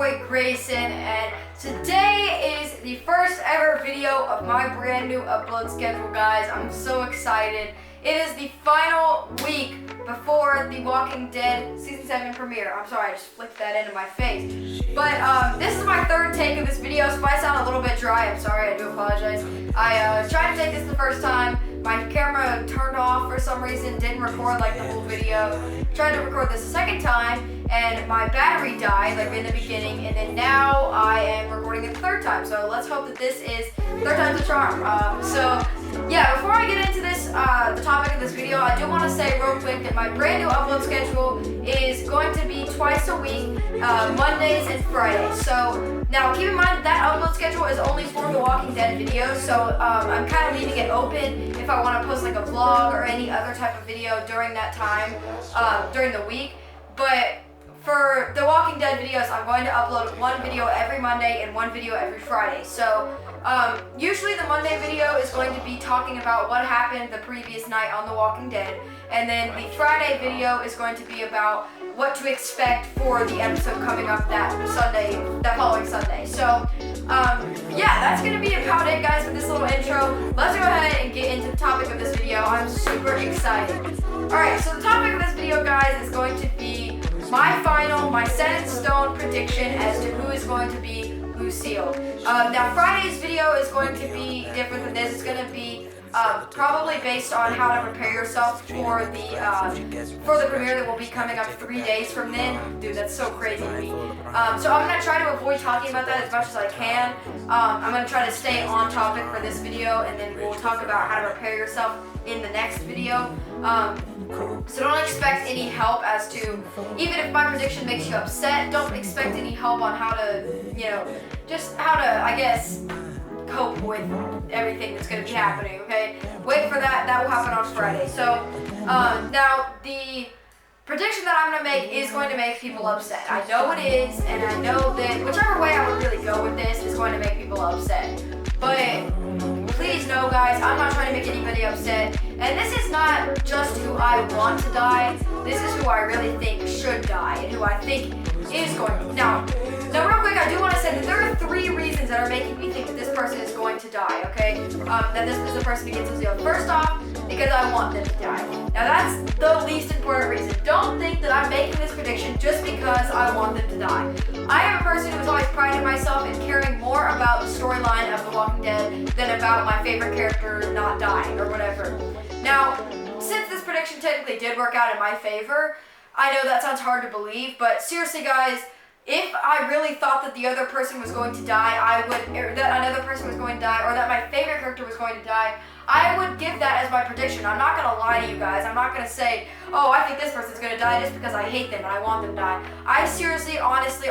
boy Grayson, and today is the first ever video of my brand new upload schedule, guys. I'm so excited. It is the final week before the Walking Dead Season 7 premiere. I'm sorry, I just flicked that into my face. But this is my third take of this video, so if I sound a little bit dry, I'm sorry, I do apologize. I tried to take this the first time. My camera turned off for some reason, didn't record like the whole video. Tried to record this a second time, and my battery died like in the beginning, and then now I am recording it the third time. So let's hope that this is third time's a charm. So yeah, before I get into this, the topic of this video, I do want to say real quick that my brand new upload schedule is going to be twice a week, Mondays and Fridays. So now keep in mind that upload schedule is only for the Walking Dead videos, so I'm kind of leaving it open if I want to post like a vlog or any other type of video during that time, during the week. But for the Walking Dead videos, I'm going to upload one video every Monday and one video every Friday. So usually the Monday video is going to be talking about what happened the previous night on The Walking Dead, and then the Friday video is going to be about what to expect for the episode coming up that following Sunday. So yeah, that's going to be about it, guys, with this little intro. Let's go ahead and get into the topic of this video. I'm super excited. Alright, so the topic of this video, guys, is going to be my set in stone prediction as to who is going to be Lucille. Now Friday's video is going to be different than this. It's going to be probably based on how to prepare yourself for the premiere that will be coming up 3 days from then. Dude, that's so crazy to me. So I'm going to try to avoid talking about that as much as I can. I'm going to try to stay on topic for this video, and then we'll talk about how to prepare yourself in the next video. So don't expect any help as to, even if my prediction makes you upset, don't expect any help on how to, just how to, I guess, cope with everything that's going to be happening, okay? Wait for that. That will happen on Friday. So, now, the prediction that I'm going to make is going to make people upset. I know it is, and I know that whichever way I would really go with this is going to make people upset. But please know, guys, I'm not trying to make anybody upset. And this is not just who I want to die. This is who I really think should die, and who I think is going to. Now real quick, I do want to say that there are 3 reasons that are making me think that this person is going to die, okay? That this is the person who gets Lucille. First off, because I want them to die. Now that's the least important reason. Don't think that I'm making this prediction just because I want them to die. I am a person who has always prided myself in caring more about the storyline of The Walking Dead than about my favorite character not dying or whatever. Now, since this prediction technically did work out in my favor, I know that sounds hard to believe, but seriously, guys, if I really thought that the other person was going to die, or that another person was going to die, or that my favorite character was going to die, I would give that as my prediction. I'm not going to lie to you guys. I'm not going to say, oh, I think this person's going to die just because I hate them and I want them to die. I seriously, honestly,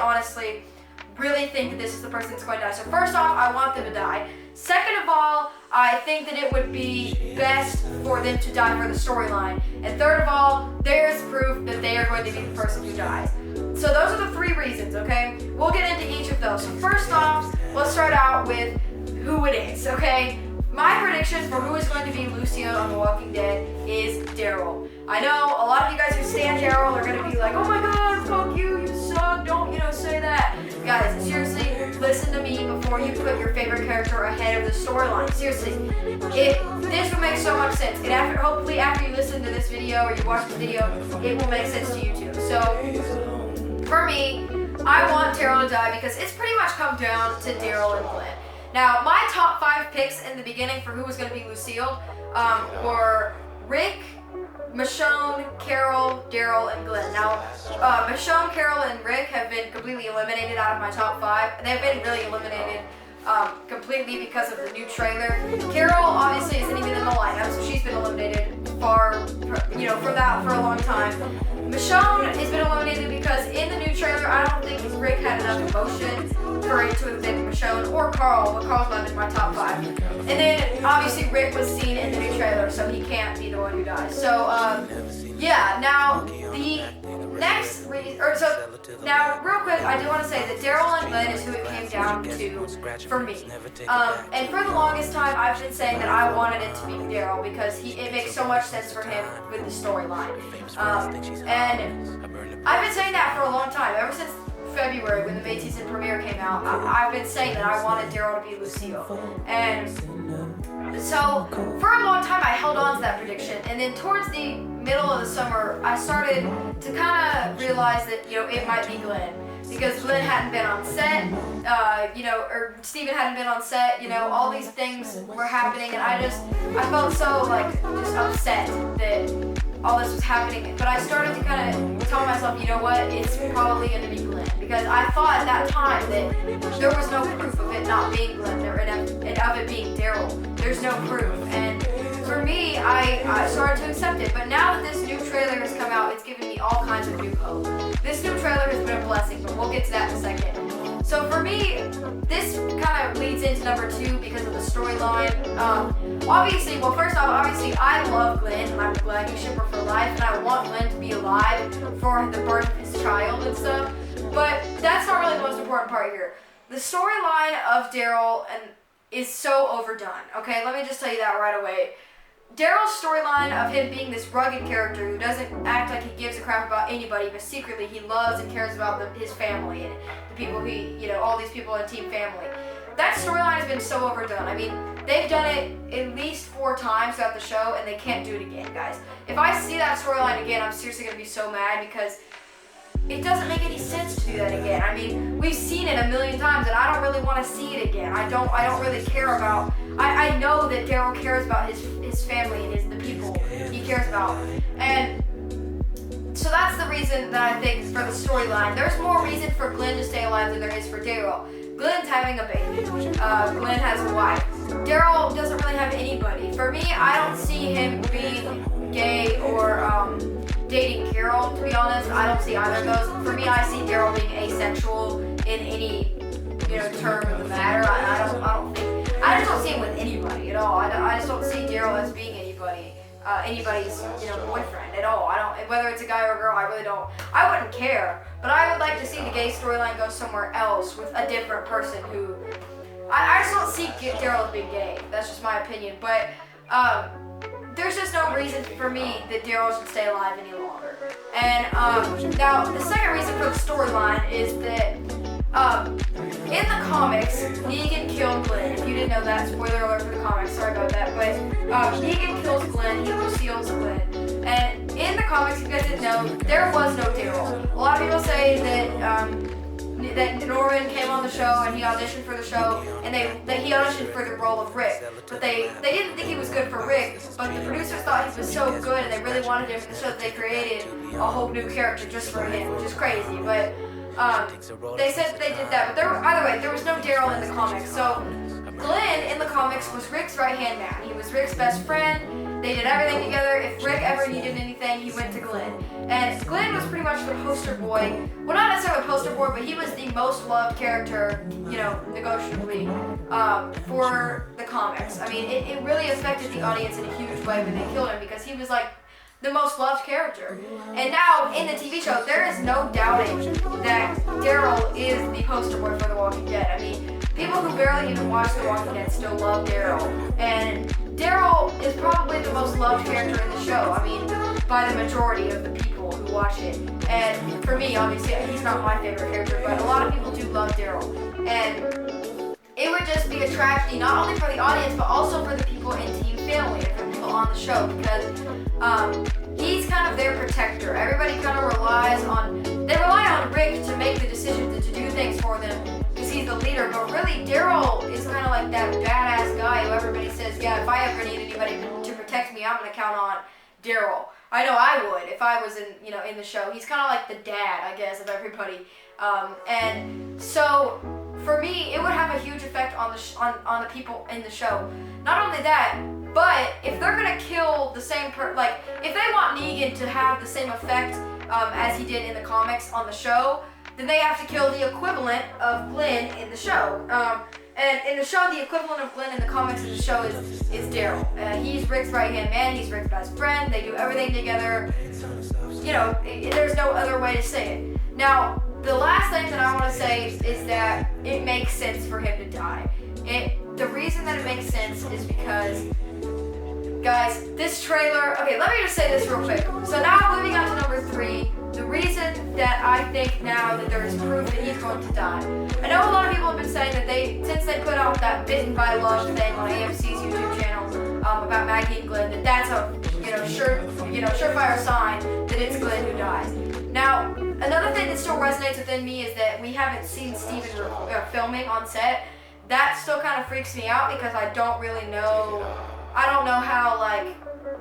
really think that this is the person that's going to die. So first off, I want them to die. Second of all, I think that it would be best for them to die for the storyline. And third of all, there's proof that they are going to be the person who dies. So those are the 3 reasons, okay? We'll get into each of those. So first off, let's start out with who it is, okay? My prediction for who is going to be Lucille on The Walking Dead is Daryl. I know a lot of you guys who stand Daryl are going to be like, oh my god, fuck you, you suck, don't, say that. Guys, seriously, listen to me before you put your favorite character ahead of the storyline. Seriously, this will make so much sense. And hopefully after you listen to this video or you watch the video, it will make sense to you too. So, for me, I want Daryl to die because it's pretty much come down to Daryl and Glenn. Now, my top 5 picks in the beginning for who was going to be Lucille were Rick, Michonne, Carol, Daryl, and Glenn. Now, Michonne, Carol, and Rick have been completely eliminated out of my top 5. They've been really eliminated completely because of the new trailer. Carol obviously isn't even in the lineup, so she's been eliminated from that for a long time. Michonne has been eliminated because in the new trailer, I don't think Rick had enough emotion for it to have been Michonne or Carl, but Carl's not in my top 5. And then obviously Rick was seen in the new trailer, so he can't be the one who dies. So yeah, now the next now real quick, I do want to say that Daryl and Glenn is who it came down to for me. And for the longest time, I've been saying that I wanted it to be Daryl because it makes so much sense for him with the storyline. And I've been saying that for a long time, ever since February when the May season premiere came out, I've been saying that I wanted Daryl to be Lucille. And so for a long time I held on to that prediction, and then towards the middle of the summer I started to kind of realize that, it might be Glenn. Because Glenn hadn't been on set, or Steven hadn't been on set, all these things were happening, and I felt so, just upset that all this was happening. But I started to kind of tell myself, you know what, it's probably going to be Glenn. Because I thought at that time that there was no proof of it not being Glenn, and of it being Daryl. There's no proof. And for me, I started to accept it. But now that this new trailer has come out, it's given me all kinds of new hope. This new trailer has been a blessing, but we'll get to that in a second. So for me, this kind of leads into number 2 because of the storyline. First off, obviously I love Glenn, and I'm a Glenn shipper for life, and I want Glenn to be alive for the birth of his child and stuff. But that's not really the most important part here. The storyline of Daryl is so overdone. Okay, let me just tell you that right away. Daryl's storyline of him being this rugged character who doesn't act like he gives a crap about anybody, but secretly he loves and cares about his family and the people all these people in Team Family. That storyline has been so overdone. I mean, they've done it at least 4 times throughout the show, and they can't do it again, guys. If I see that storyline again, I'm seriously going to be so mad because it doesn't make any sense to do that again. I mean, we've seen it a million times, and I don't really want to see it again. I don't really care about. I know that Daryl cares about his family and the people he cares about, and so that's the reason that I think for the storyline. There's more reason for Glenn to stay alive than there is for Daryl. Glenn's having a baby. Glenn has a wife. Daryl doesn't really have anybody. For me, I don't see him being gay or dating Carol, to be honest. I don't see either of those. For me, I see Daryl being asexual in any term of the matter. I just don't see him with anybody at all. I just don't see Daryl as being anybody's boyfriend at all. Whether it's a guy or a girl, I really don't. I wouldn't care, but I would like to see the gay storyline go somewhere else with a different person who. I just don't see Daryl as being gay. That's just my opinion, but there's just no reason for me that Daryl should stay alive any longer. And now the second reason for the storyline is that in the comics, Negan killed Glenn. If you didn't know that, spoiler alert for the comics, sorry about that, but Negan kills Glenn, he Lucille's Glenn. And in the comics, if you guys didn't know, there was no Daryl. A lot of people say that Norman came on the show and he auditioned for the show, and that he auditioned for the role of Rick. But they didn't think he was good for Rick, but the producers thought he was so good and they really wanted him for the show that they created a whole new character just for him, which is crazy. But they said that they did that, but either way, there was no Daryl in the comics. So Glenn in the comics was Rick's right-hand man. He was Rick's best friend. They did everything together. If Rick ever needed anything, he went to Glenn. And Glenn was pretty much the poster boy. Well, not necessarily a poster boy, but he was the most loved character, negotiably, for the comics. I mean, it really affected the audience in a huge way when they killed him because he was like the most loved character. And now in the TV show, there is no doubting that Daryl is the poster boy for The Walking Dead. I mean, people who barely even watch The Walking Dead still love Daryl. And Daryl is probably the most loved character in the show. I mean, by the majority of the people who watch it. And for me, obviously, he's not my favorite character, but a lot of people do love Daryl. And it would just be a tragedy, not only for the audience, but also for the people in Team Family and for the people on the show, because he's kind of their protector. Everybody kind of rely on Rick to make the decisions to do things for them because he's the leader, but really Daryl is kind of like that badass guy who everybody says, yeah, if I ever need anybody to protect me, I'm going to count on Daryl. I know I would if I was in the show. He's kind of like the dad, I guess, of everybody. And so for me, it would have a huge effect on the people in the show. Not only that, but if they're gonna kill the same if they want Negan to have the same effect as he did in the comics on the show, then they have to kill the equivalent of Glenn in the show. And in the show, the equivalent of Glenn in the comics in the show is Daryl. He's Rick's right-hand man. He's Rick's best friend. They do everything together. There's no other way to say it. Now, the last thing that I want to say is that it makes sense for him to die. The reason that it makes sense is because Guys, this trailer, okay, let me just say this real quick. So now moving on to number 3, the reason that I think now that there is proof that he's going to die. I know a lot of people have been saying that since they put out that Bitten by Love thing on AMC's YouTube channel about Maggie and Glenn, that's a surefire sign that it's Glenn who dies. Now, another thing that still resonates within me is that we haven't seen Steven filming on set. That still kind of freaks me out because I don't know how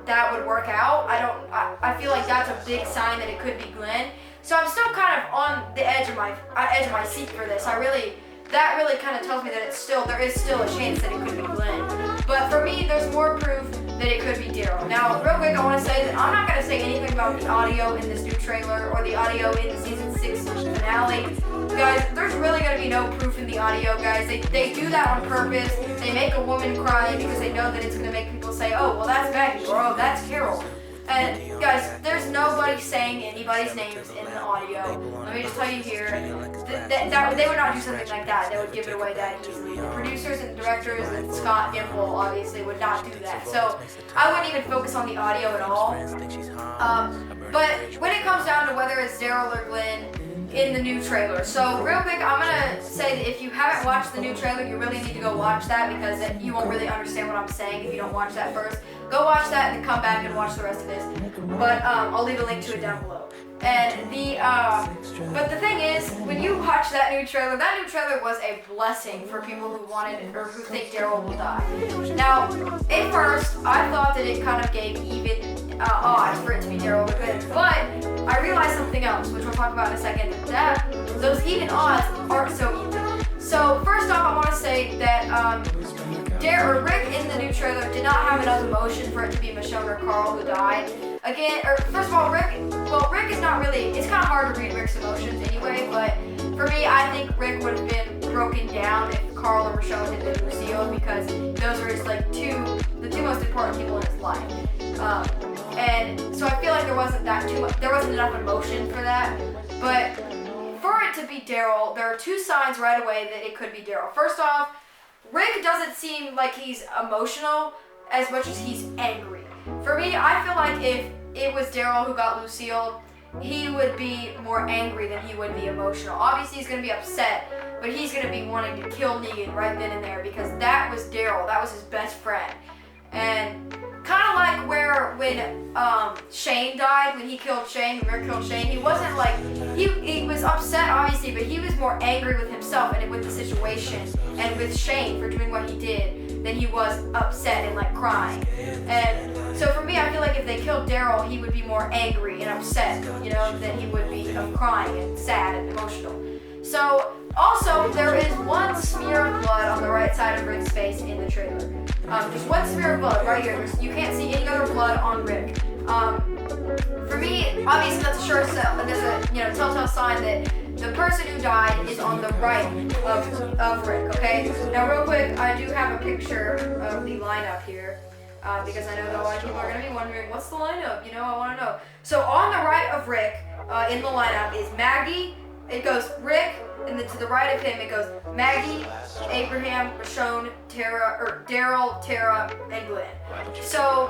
that would work out. I feel like that's a big sign that it could be Glenn. So I'm still kind of on the edge of my seat for this. That really kind of tells me that there is still a chance that it could be Glenn. But for me, there's more proof that it could be Daryl. Now, real quick, I want to say that I'm not going to say anything about the audio in this new trailer or the audio in the season 6 finale. Guys, there's really going to be no proof in the audio, guys. They do that on purpose. They make a woman cry because they know that it's going to make people say, oh, well, that's Maggie, or oh, that's Carol. And guys, there's nobody saying anybody's names in the audio. Let me just tell you here, that they would not do something like that. They would give it away that easily. The producers and directors and Scott Gimple obviously would not do that. So I wouldn't even focus on the audio at all. But when it comes down to whether it's Daryl or Glenn in the new trailer. So real quick, I'm gonna say that if you haven't watched the new trailer, you really need to go watch that because you won't really understand what I'm saying if you don't watch that first. Go watch that and then come back and watch the rest of this. But I'll leave a link to it down below. And but the thing is, when you watch that new trailer was a blessing for people who wanted or who think Daryl will die. Now, at first, I thought that it kind of gave even odds for it to be Daryl or Glenn, but I realized something else, which we'll talk about in a second. That those even odds aren't so even. So first off, I want to say that Rick in the new trailer did not have enough emotion for it to be Michonne or Carl who died. Again, first of all, Rick is not really, it's kind of hard to read Rick's emotions anyway, but for me, I think Rick would have been broken down if Carl or Michonne had been Lucille because those are his the two most important people in his life. And so I feel like there wasn't enough emotion for that. But for it to be Daryl, there are two signs right away that it could be Daryl. First off, Rick doesn't seem like he's emotional as much as he's angry. For me, I feel like if it was Daryl who got Lucille, he would be more angry than he would be emotional. Obviously, he's going to be upset, but he's going to be wanting to kill Negan right then and there because that was Daryl. That was his best friend. And kind of like when Shane died, when he killed Shane, when Rick killed Shane, he wasn't like, he was upset obviously, but he was more angry with himself and with the situation and with Shane for doing what he did than he was upset and like crying. And so for me, I feel like if they killed Daryl, he would be more angry and upset, than he would be crying and sad and emotional. So also, there is one smear of blood on the right side of Rick's face in the trailer. Just one smear of blood right here. You can't see any other blood on Rick. For me, obviously that's a sure telltale sign that the person who died is on the right of Rick, okay? Now real quick, I do have a picture of the lineup here. Because I know that a lot of people are going to be wondering, what's the lineup? I want to know. So on the right of Rick, in the lineup is Maggie. It goes Rick, and then to the right of him it goes Maggie, Abraham, Michonne, Daryl, Tara, and Glenn. So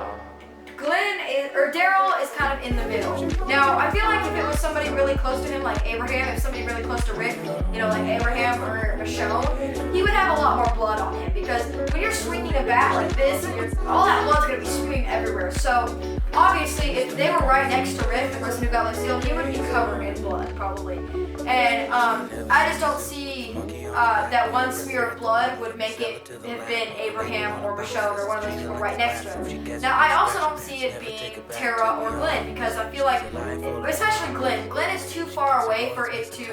Daryl is kind of in the middle. Now, I feel like if it was somebody really close to him, like Abraham, if somebody really close to Rick, like Abraham or Michonne, he would have a lot more blood on him because when you're swinging a bat like this, all that blood's going to be spewing everywhere. So, obviously, if they were right next to Rick, the person who got Lucille, he would be covered in blood, probably. And I just don't see that one smear of blood would make it have been Abraham or Michonne or one of those people right next to him. Now, I also don't see it being Tara or Glenn because I feel like, especially Glenn is too far away for it to,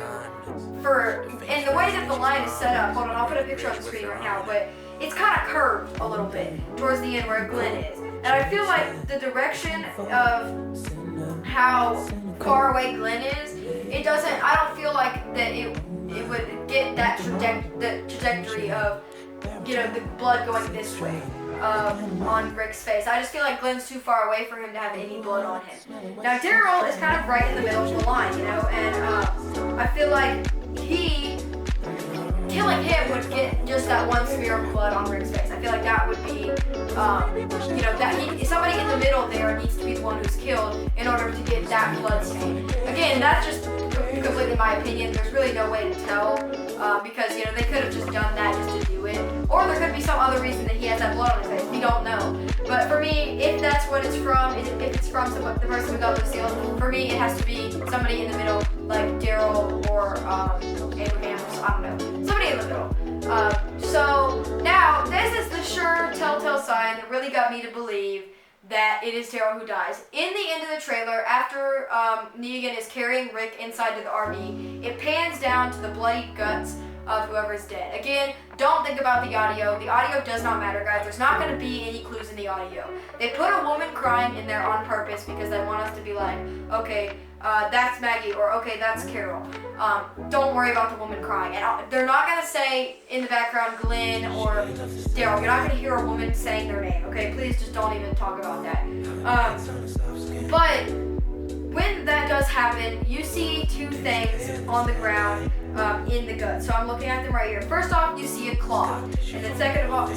and the way that the line is set up, hold on, I'll put a picture on the screen right now, but it's kind of curved a little bit towards the end where Glenn is. And I feel like the direction of how far away Glenn is, I don't feel like that it would get that trajectory of, the blood going this way on Rick's face. I just feel like Glenn's too far away for him to have any blood on him. Now Daryl is kind of right in the middle of the line, and I feel like he killing him would get just that one smear of blood on Rick's face. I feel like that would be, you know, that somebody in the middle there needs to be the one who's killed in order to get that blood stain. Again, that's just completely my opinion. There's really no way to tell because, you know, they could have just done that just to do it. Or there could be some other reason that he has that blood on his face. We don't know. But for me, if that's what it's from, if it's from the person who got Lucille, for me it has to be somebody in the middle, like Daryl or Abraham, or I don't know. Somebody in the middle. So now, this is the sure telltale sign that really got me to believe that it is Daryl who dies. In the end of the trailer, after Negan is carrying Rick inside to the RV, it pans down to the bloody guts of whoever's dead. Again, don't think about the audio. The audio does not matter, guys. There's not going to be any clues in the audio. They put a woman crying in there on purpose because they want us to be like, okay, that's Maggie, or okay, that's Carol. Don't worry about the woman crying. And they're not going to say in the background Glenn or Daryl. You're not going to hear a woman saying their name, okay? Please just don't even talk about that. But when that does happen, you see two things on the ground in the gut. So I'm looking at them right here. First off, you see a cloth, and then second of all,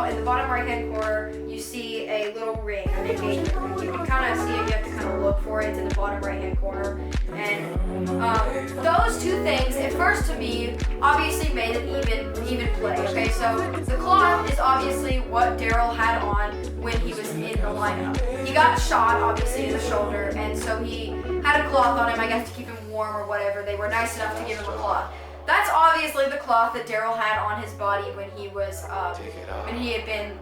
in the bottom right-hand corner, you see a little ring, an engagement ring. You can kind of see it. You have to kind of look for it. It's in the bottom right-hand corner. And those two things, at first to me, obviously made an even play. Okay, so the cloth is obviously what Daryl had on when he was in the lineup. He got shot, obviously, in the shoulder, and so he had a cloth on him, I guess, to keep him warm or whatever. They were nice enough to give him a cloth. That's obviously the cloth that Daryl had on his body when he was, when he had been,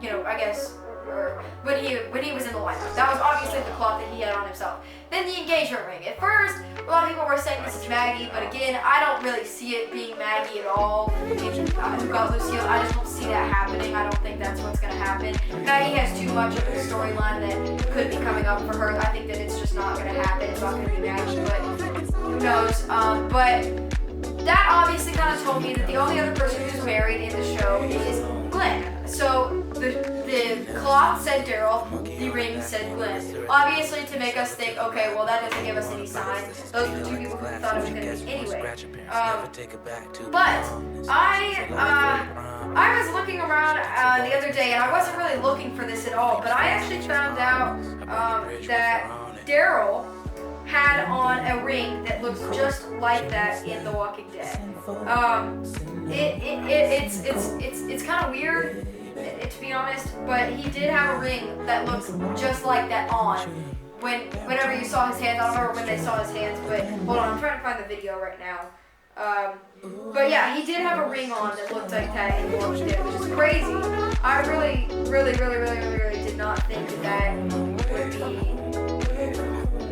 you know, I guess, or when he was in the lineup. That was obviously the cloth that he had on himself. Then the engagement ring. At first, a lot of people were saying this is Maggie, but again, I don't really see it being Maggie at all. Who got Lucille? I just don't see that happening. I don't think that's what's going to happen. Maggie has too much of a storyline that could be coming up for her. I think that it's just not going to happen. It's not going to be Maggie, but who knows? But that obviously kind of told me that the only other person who's married in the show is Glenn. So the cloth said Daryl, the ring said Glenn. Obviously to make us think, okay, well that doesn't give us any signs. Those were two people who thought it was going to be anyway. But I was looking around the other day, and I wasn't really looking for this at all, but I actually found out that Daryl had on a ring that looks just like that in The Walking Dead. It's kind of weird, to be honest, but he did have a ring that looks just like that on. Whenever you saw his hands, I don't remember when they saw his hands, but hold on, I'm trying to find the video right now. But yeah, he did have a ring on that looked like that in The Walking Dead, which is crazy. I really did not think that would be.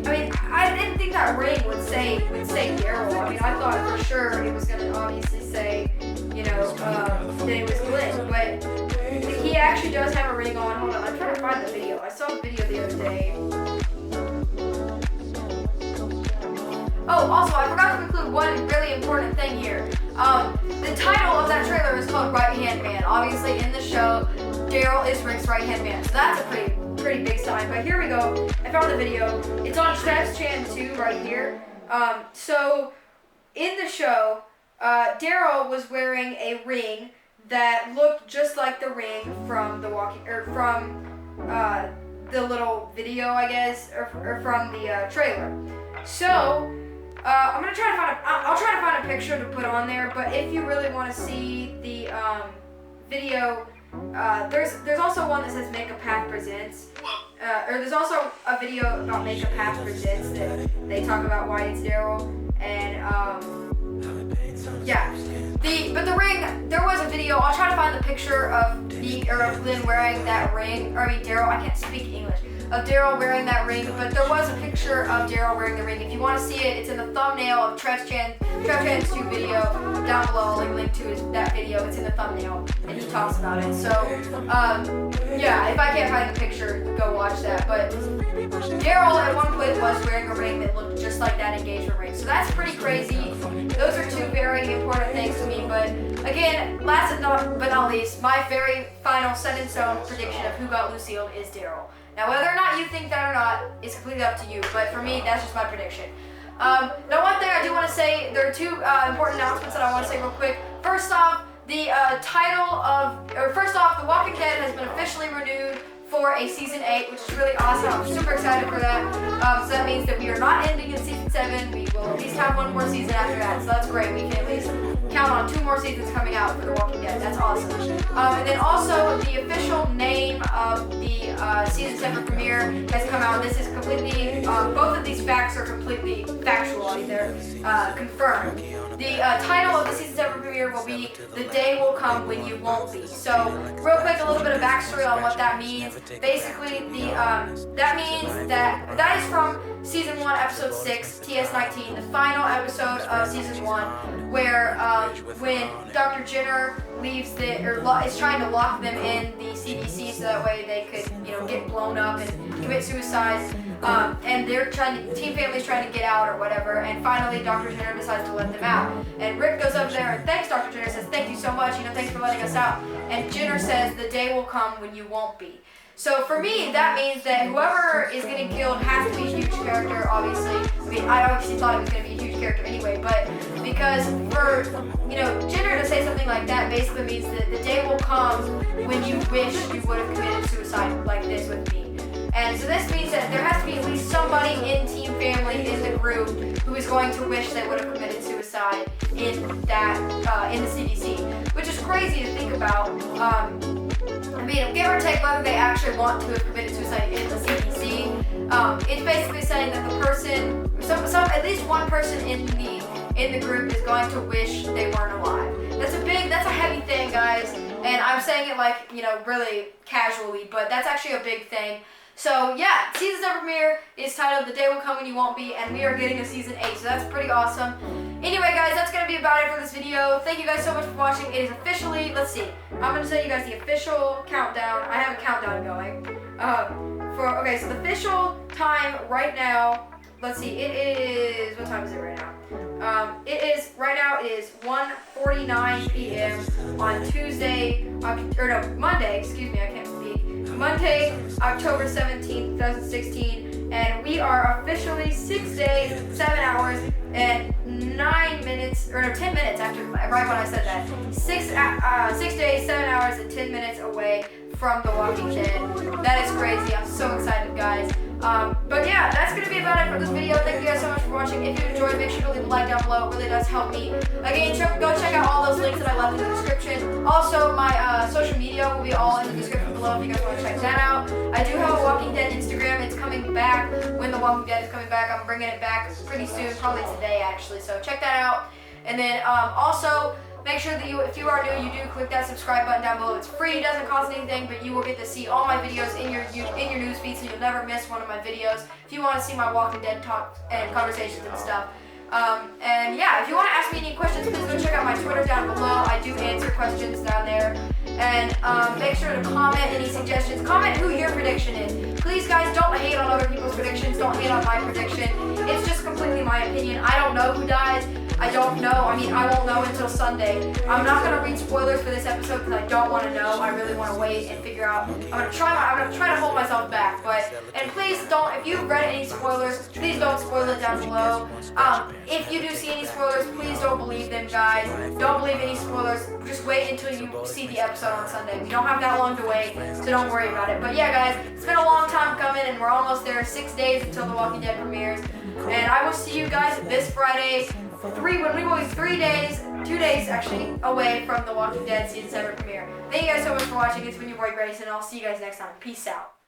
I mean, I didn't think that ring would say Daryl. I mean, I thought for sure it was gonna obviously say, you know, that it was Glenn, but he actually does have a ring on. Hold on, I'm trying to find the video. I saw a video the other day. Oh, also, I forgot to include one really important thing here. The title of that trailer is called Right Hand Man. Obviously, in the show, Daryl is Rick's right hand man, so that's a pretty big sign. But here we go. I found the video. It's on Chan 2 right here. So in the show, Daryl was wearing a ring that looked just like the ring from the little video, I guess, or from the trailer. So I'm gonna try to find I'll try to find a picture to put on there. But if you really want to see the video, there's also one that says Make a Path Presents. Or there's also a video about Make a Path Presents that they talk about why it's Daryl. And yeah. But the ring, there was a video. I'll try to find the picture of Glenn wearing that ring. Or I mean Daryl, I can't speak English. Of Daryl wearing that ring, but there was a picture of Daryl wearing the ring. If you want to see it, it's in the thumbnail of Chan's 2 video down below. I'll link to that video. It's in the thumbnail, and he talks about it. So, yeah, if I can't find the picture, go watch that. But Daryl at one point was wearing a ring that looked just like that engagement ring. So that's pretty crazy. Those are two very important things to me. But again, last but not least, my very final set in stone prediction of who got Lucille is Daryl. Now, whether or not you think that or not is completely up to you, but for me, that's just my prediction. Now, one thing I do want to say, there are two important announcements that I want to say real quick. first off, The Walking Dead has been officially renewed for a season 8, which is really awesome. I'm super excited for that. So that means that we are not ending in season 7. We will at least have one more season after that. So that's great. We can at least count on 2 more seasons coming out for The Walking Dead. That's awesome. And then also the official name of the season 7 premiere has come out. This is completely, both of these facts are completely factual. I mean, they're confirmed. The title of the season 7 premiere will be "The Day Will Come When You Won't Be." So, real quick, a little bit of backstory on what that means. Basically, that means that is from season 1, episode 6, TS19, the final episode of season 1, where when Dr. Jenner leaves is trying to lock them in the CDC so that way they could, get blown up and commit suicide. And Team Family's trying to get out or whatever, and finally Dr. Jenner decides to let them out. And Rick goes up there and thanks Dr. Jenner, says, "Thank you so much, thanks for letting us out." And Jenner says, "The day will come when you won't be." So for me, that means that whoever is getting killed has to be a huge character, obviously. I mean, I obviously thought it was going to be a huge character anyway, but because for, Jenner to say something like that basically means that the day will come when you wish you would have committed suicide like this with me. And so this means that there has to be at least somebody in Team Family in the group who is going to wish they would have committed suicide in the CDC, which is crazy to think about. I mean, give or take whether they actually want to have committed suicide in the CDC. It's basically saying that the person, at least one person in the group is going to wish they weren't alive. That's a heavy thing, guys. And I'm saying it like, really casually, but that's actually a big thing. So yeah, season 7 premiere is titled "The Day Will Come When You Won't Be," and we are getting a season 8, so that's pretty awesome. Anyway, guys, that's going to be about it for this video. Thank you guys so much for watching. It is officially, let's see, I'm going to tell you guys the official countdown. I have a countdown going. Okay, so the official time right now, let's see, it is, what time is it right now? It is 1:49 p.m. on Monday, excuse me, I can't speak. Monday, October 17th, 2016, and we are officially 6 days, 7 hours, and 10 minutes after, right when I said that. 6 days, 7 hours, and 10 minutes away from The Walking Dead. That is crazy. I'm so excited, guys. But yeah, that's going to be about it for this video. Thank you guys so much for watching. If you enjoyed, make sure to leave a like down below. It really does help me. Again, go check out all those links that I left in the description. Also, my social media will be all in the description below if you guys want to check that out. I do have a Walking Dead Instagram. It's coming back when The Walking Dead is coming back. I'm bringing it back pretty soon, probably today actually. So check that out. And then also, make sure that if you are new, you do click that subscribe button down below. It's free, it doesn't cost anything, but you will get to see all my videos in your news feed, so you'll never miss one of my videos. If you want to see my Walking Dead talk and conversations and stuff. And yeah, if you want to ask me any questions, please go check out my Twitter down below. I do answer questions down there. And make sure to comment any suggestions. Comment who your prediction is. Please, guys, don't hate on other people's predictions. Don't hate on my prediction. It's just completely my opinion. I don't know who dies. I don't know. I mean, I won't know until Sunday. I'm not going to read spoilers for this episode because I don't want to know. I really want to wait and figure out. I'm going to try to hold myself back. And please don't, if you've read any spoilers, please don't spoil it down below. If you do see any spoilers, please don't believe them, guys. Don't believe any spoilers. Just wait until you see the episode on Sunday. We don't have that long to wait, so don't worry about it. But yeah, guys, it's been a long time coming, and we're almost there. 6 days until The Walking Dead premieres. And I will see you guys this Friday. 2 days actually, away from The Walking Dead Season 7 premiere. Thank you guys so much for watching. It's been your boy Grayson, and I'll see you guys next time. Peace out.